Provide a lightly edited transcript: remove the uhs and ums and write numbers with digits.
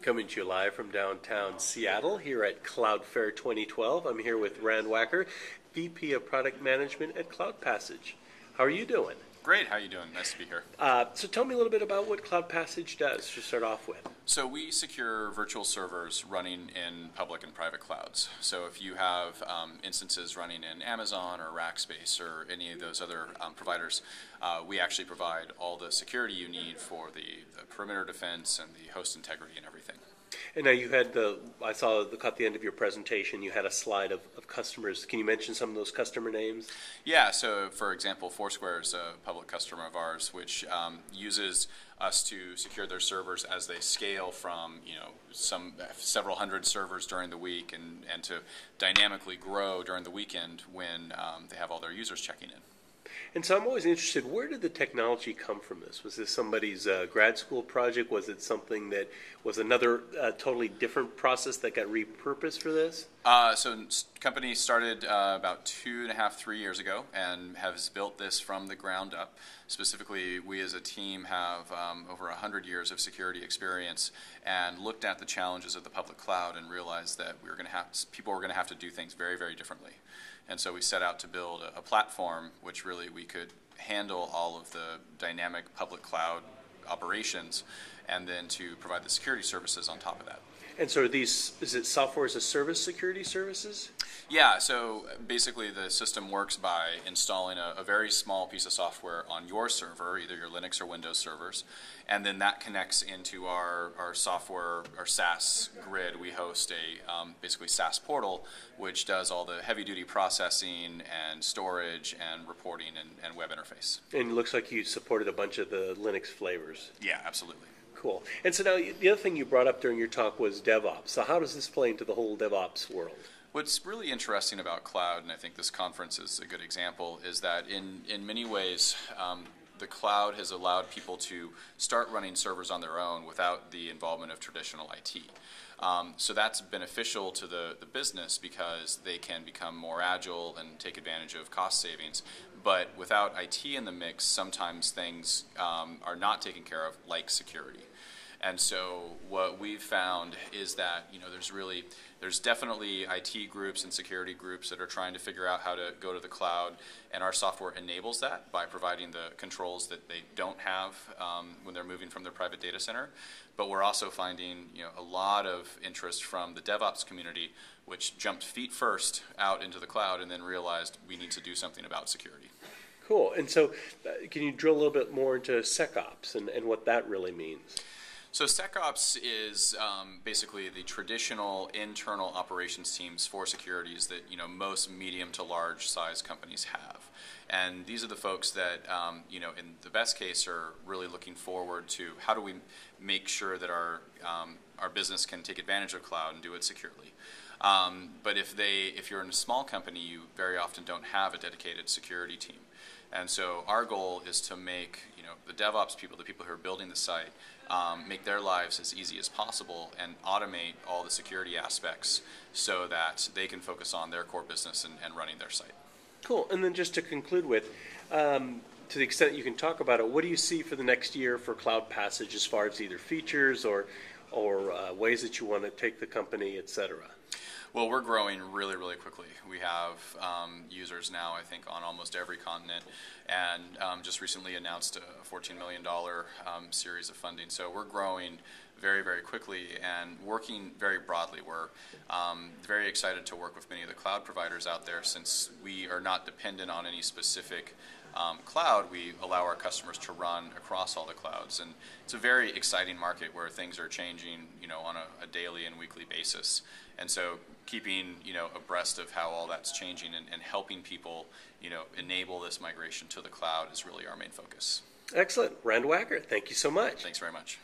Coming to you live from downtown Seattle here at Cloud Fair 2012. I'm here with Rand Wacker, VP of Product Management at Cloud Passage. How are you doing? Great. How are you doing? Nice to be here. So tell me a little bit about what Cloud Passage does to start off with. So we secure virtual servers running in public and private clouds. So if you have instances running in Amazon or Rackspace or any of those other providers, we actually provide all the security you need for the perimeter defense and the host integrity and everything. And now you had I saw at the end of your presentation, you had a slide of customers. Can you mention some of those customer names? Yeah, so for example, Foursquare is a public customer of ours, which uses us to secure their servers as they scale from several hundred servers during the week and to dynamically grow during the weekend when they have all their users checking in. And so I'm always interested, where did the technology come from this? Was this somebody's grad school project? Was it something that was another totally different process that got repurposed for this? So company started about 2.5, 3 years ago and has built this from the ground up. Specifically, we as a team have over 100 years of security experience and looked at the challenges of the public cloud and realized that people were going to have to do things very, very differently. And so we set out to build a platform which really we could handle all of the dynamic public cloud operations and then to provide the security services on top of that. And so is it software as a service security services? Yeah, so basically the system works by installing a very small piece of software on your server, either your Linux or Windows servers, and then that connects into our software, our SaaS grid. We host a basically SaaS portal, which does all the heavy-duty processing and storage and reporting and web interface. And it looks like you supported a bunch of the Linux flavors. Yeah, absolutely. Cool. And so now the other thing you brought up during your talk was DevOps. So how does this play into the whole DevOps world? What's really interesting about cloud, and I think this conference is a good example, is that in many ways the cloud has allowed people to start running servers on their own without the involvement of traditional IT. So that's beneficial to the business because they can become more agile and take advantage of cost savings. But without IT in the mix, sometimes things are not taken care of, like security. And so what we've found is that there's definitely IT groups and security groups that are trying to figure out how to go to the cloud, and our software enables that by providing the controls that they don't have when they're moving from their private data center. But we're also finding a lot of interest from the DevOps community, which jumped feet first out into the cloud and then realized we need to do something about security. Cool. And so can you drill a little bit more into SecOps and what that really means? So SecOps is basically the traditional internal operations teams for securities that most medium to large size companies have, and these are the folks that in the best case are really looking forward to how do we make sure that our business can take advantage of cloud and do it securely. But if you're in a small company, you very often don't have a dedicated security team. And so our goal is to make the DevOps people, the people who are building the site, make their lives as easy as possible and automate all the security aspects so that they can focus on their core business and running their site. Cool. And then just to conclude with, to the extent you can talk about it, what do you see for the next year for Cloud Passage as far as either features or ways that you want to take the company, et cetera? Well, we're growing really, really quickly. We have users now, I think, on almost every continent, and just recently announced a $14 million series of funding. So we're growing very, very quickly and working very broadly. We're very excited to work with many of the cloud providers out there since we are not dependent on any specific cloud. We allow our customers to run across all the clouds, and it's a very exciting market where things are changing, on a daily and weekly basis. And so keeping, abreast of how all that's changing and helping people, enable this migration to the cloud is really our main focus. Excellent. Rand Wacker, thank you so much. Thanks very much.